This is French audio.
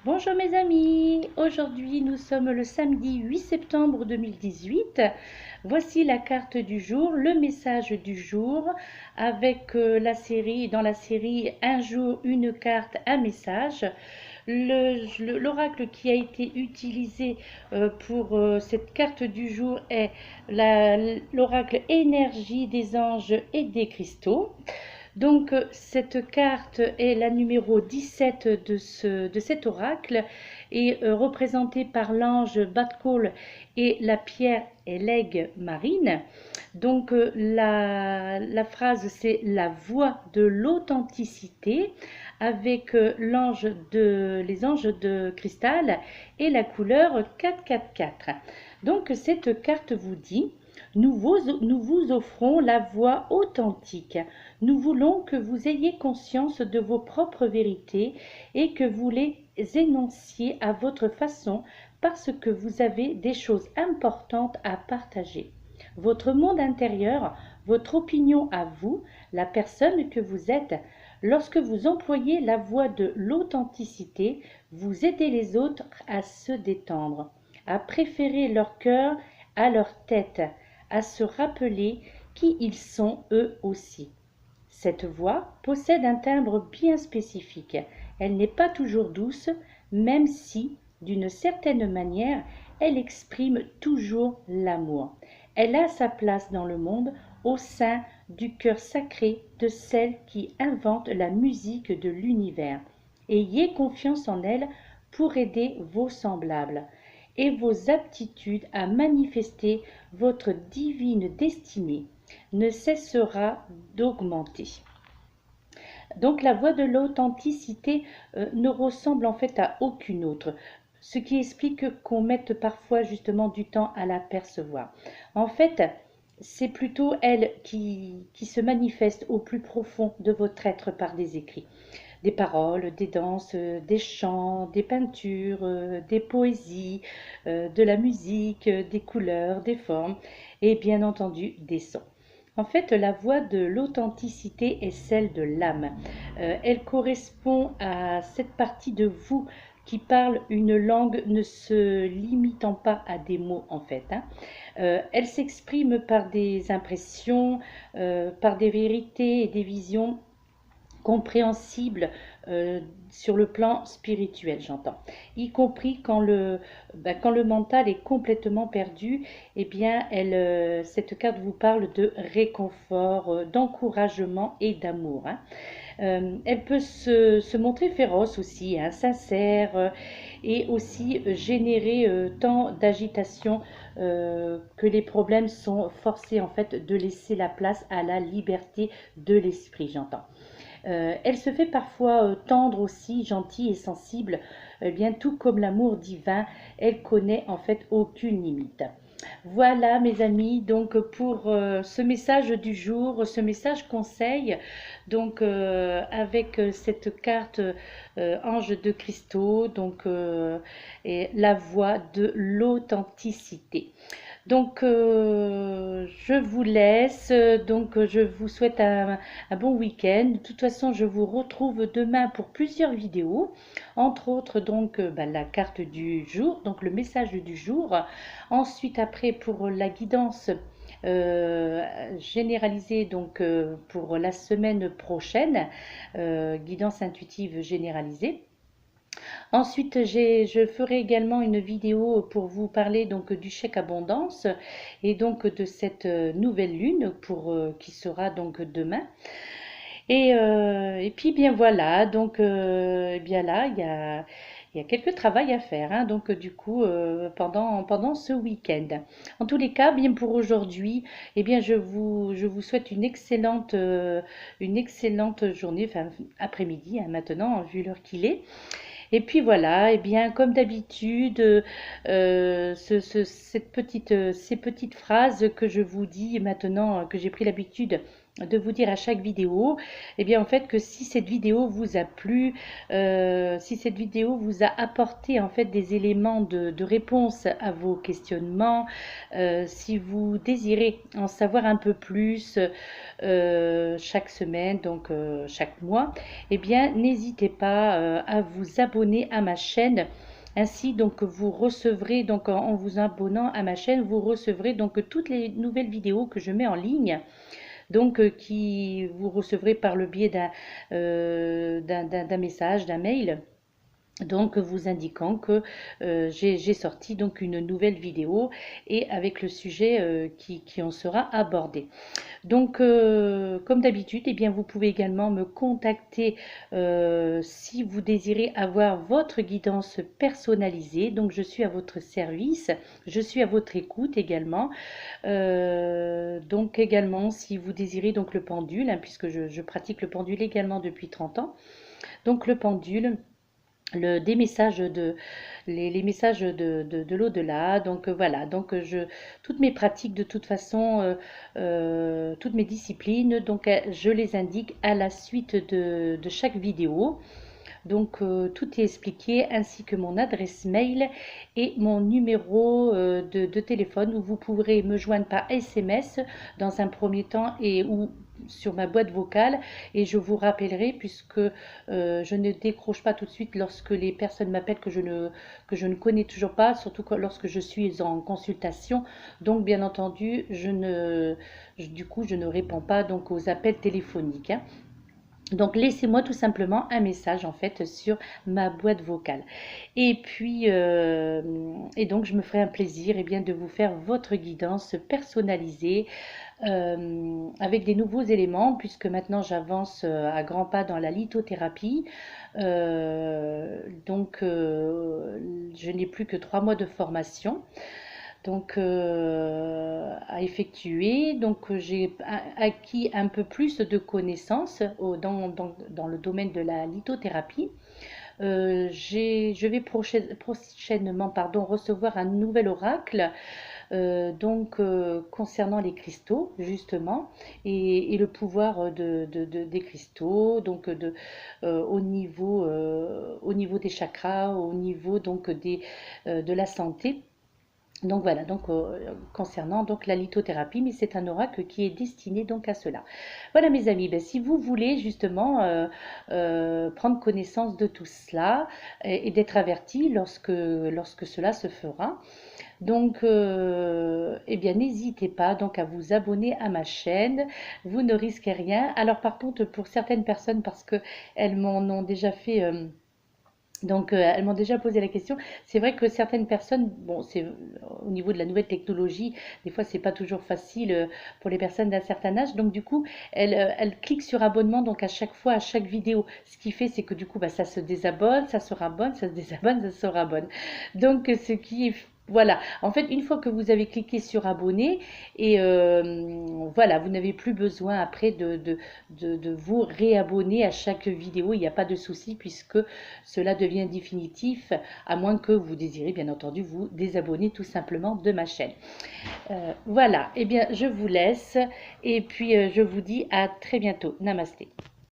Bonjour mes amis, aujourd'hui nous sommes le samedi 8 septembre 2018. Voici la carte du jour, le message du jour avec dans la série Un jour, une carte, un message. L'oracle qui a été utilisé pour cette carte du jour est l'oracle énergie des anges et des cristaux. Donc, cette carte est la numéro 17 de cet oracle et représentée par l'ange Batkol et la pierre est l'aigle marine. Donc, la phrase c'est la voix de l'authenticité avec les anges de cristal et la couleur 444. Donc, cette carte vous dit nous vous offrons la voix authentique. Nous voulons que vous ayez conscience de vos propres vérités et que vous les énonciez à votre façon parce que vous avez des choses importantes à partager. Votre monde intérieur, votre opinion à vous, la personne que vous êtes, lorsque vous employez la voix de l'authenticité, vous aidez les autres à se détendre, à préférer leur cœur à leur tête, à se rappeler qui ils sont eux aussi. Cette voix possède un timbre bien spécifique. Elle n'est pas toujours douce, même si, d'une certaine manière, elle exprime toujours l'amour. Elle a sa place dans le monde au sein du cœur sacré de celle qui invente la musique de l'univers. Ayez confiance en elle pour aider vos semblables et vos aptitudes à manifester votre divine destinée ne cessera d'augmenter. Donc la voix de l'authenticité ne ressemble en fait à aucune autre, ce qui explique qu'on mette parfois justement du temps à la percevoir. En fait, c'est plutôt elle qui se manifeste au plus profond de votre être par des écrits. Des paroles, des danses, des chants, des peintures, des poésies, de la musique, des couleurs, des formes et bien entendu des sons. En fait, la voix de l'authenticité est celle de l'âme. Elle correspond à cette partie de vous qui parle une langue ne se limitant pas à des mots en fait. Elle s'exprime par des impressions, par des vérités et des visions compréhensible sur le plan spirituel, j'entends. Y compris quand le mental est complètement perdu, eh bien, cette carte vous parle de réconfort, d'encouragement et d'amour. Elle peut se montrer féroce aussi, hein, sincère, et aussi générer tant d'agitation que les problèmes sont forcés en fait de laisser la place à la liberté de l'esprit, j'entends. Elle se fait parfois tendre aussi, gentille et sensible, bien tout comme l'amour divin, elle connaît en fait aucune limite. Voilà mes amis, donc pour ce message du jour, ce message conseil, donc avec cette carte ange de cristaux, donc et la voix de l'authenticité. Donc, je vous laisse. Donc, je vous souhaite un bon week-end. De toute façon, je vous retrouve demain pour plusieurs vidéos. Entre autres, donc, la carte du jour, donc le message du jour. Ensuite, après, pour la guidance généralisée, donc, pour la semaine prochaine, guidance intuitive généralisée. Ensuite, je ferai également une vidéo pour vous parler donc du chèque abondance et donc de cette nouvelle lune qui sera donc demain. Et puis bien voilà, donc eh bien là, il y a quelques travail à faire, hein, donc du coup pendant ce week-end. En tous les cas, bien pour aujourd'hui, eh bien je vous souhaite une excellente journée, enfin après-midi hein, maintenant, vu l'heure qu'il est. Et puis voilà, et bien comme d'habitude, ces petites phrases que je vous dis maintenant, que j'ai pris l'habitude de vous dire à chaque vidéo, eh bien en fait que si cette vidéo vous a plu, si cette vidéo vous a apporté en fait des éléments de réponse à vos questionnements, si vous désirez en savoir un peu plus chaque semaine, donc chaque mois, eh bien n'hésitez pas à vous abonner à ma chaîne. Ainsi, donc, vous recevrez, donc, en vous abonnant à ma chaîne, vous recevrez donc toutes les nouvelles vidéos que je mets en ligne. Donc, qui vous recevrez par le biais d'un message, d'un mail. Donc vous indiquant que j'ai sorti donc une nouvelle vidéo et avec le sujet qui en sera abordé. Donc, comme d'habitude, eh bien, vous pouvez également me contacter si vous désirez avoir votre guidance personnalisée. Donc, je suis à votre service, je suis à votre écoute également. Donc, également, si vous désirez donc le pendule, hein, puisque je pratique le pendule également depuis 30 ans. Donc, le pendule. Des messages les messages de l'au-delà. Donc voilà, donc toutes mes pratiques de toute façon, toutes mes disciplines, donc je les indique à la suite de chaque vidéo. Donc tout est expliqué, ainsi que mon adresse mail et mon numéro de téléphone, où vous pourrez me joindre par SMS dans un premier temps et ou sur ma boîte vocale, et je vous rappellerai, puisque je ne décroche pas tout de suite lorsque les personnes m'appellent que je ne connais toujours pas, surtout lorsque je suis en consultation. Donc bien entendu, du coup je ne réponds pas donc aux appels téléphoniques, hein. Donc laissez-moi tout simplement un message en fait sur ma boîte vocale. Et puis, et donc je me ferai un plaisir bien, de vous faire votre guidance personnalisée avec des nouveaux éléments, puisque maintenant j'avance à grands pas dans la lithothérapie. Donc je n'ai plus que 3 mois de formation. Donc à effectuer. Donc j'ai acquis un peu plus de connaissances dans le domaine de la lithothérapie. Je vais prochainement recevoir un nouvel oracle concernant les cristaux justement, et le pouvoir des cristaux, donc au niveau des chakras, au niveau donc de la santé. Donc voilà, donc concernant donc la lithothérapie, mais c'est un oracle qui est destiné donc à cela. Voilà mes amis, ben, si vous voulez justement prendre connaissance de tout cela et d'être averti lorsque cela se fera, donc eh bien n'hésitez pas donc à vous abonner à ma chaîne, vous ne risquez rien. Alors par contre, pour certaines personnes, parce que elles m'en ont déjà fait donc, elles m'ont déjà posé la question. C'est vrai que certaines personnes, bon, c'est au niveau de la nouvelle technologie, des fois, c'est pas toujours facile pour les personnes d'un certain âge. Donc, du coup, elles cliquent sur abonnement, donc à chaque fois, à chaque vidéo. Ce qui fait, c'est que du coup, bah, ça se désabonne, ça se rabonne, ça se désabonne, ça se rabonne. Donc, ce qui est voilà, en fait, une fois que vous avez cliqué sur abonner, et voilà, vous n'avez plus besoin après de vous réabonner à chaque vidéo. Il n'y a pas de souci, puisque cela devient définitif, à moins que vous désirez bien entendu vous désabonner tout simplement de ma chaîne. Voilà, eh bien je vous laisse, et puis je vous dis à très bientôt. Namasté.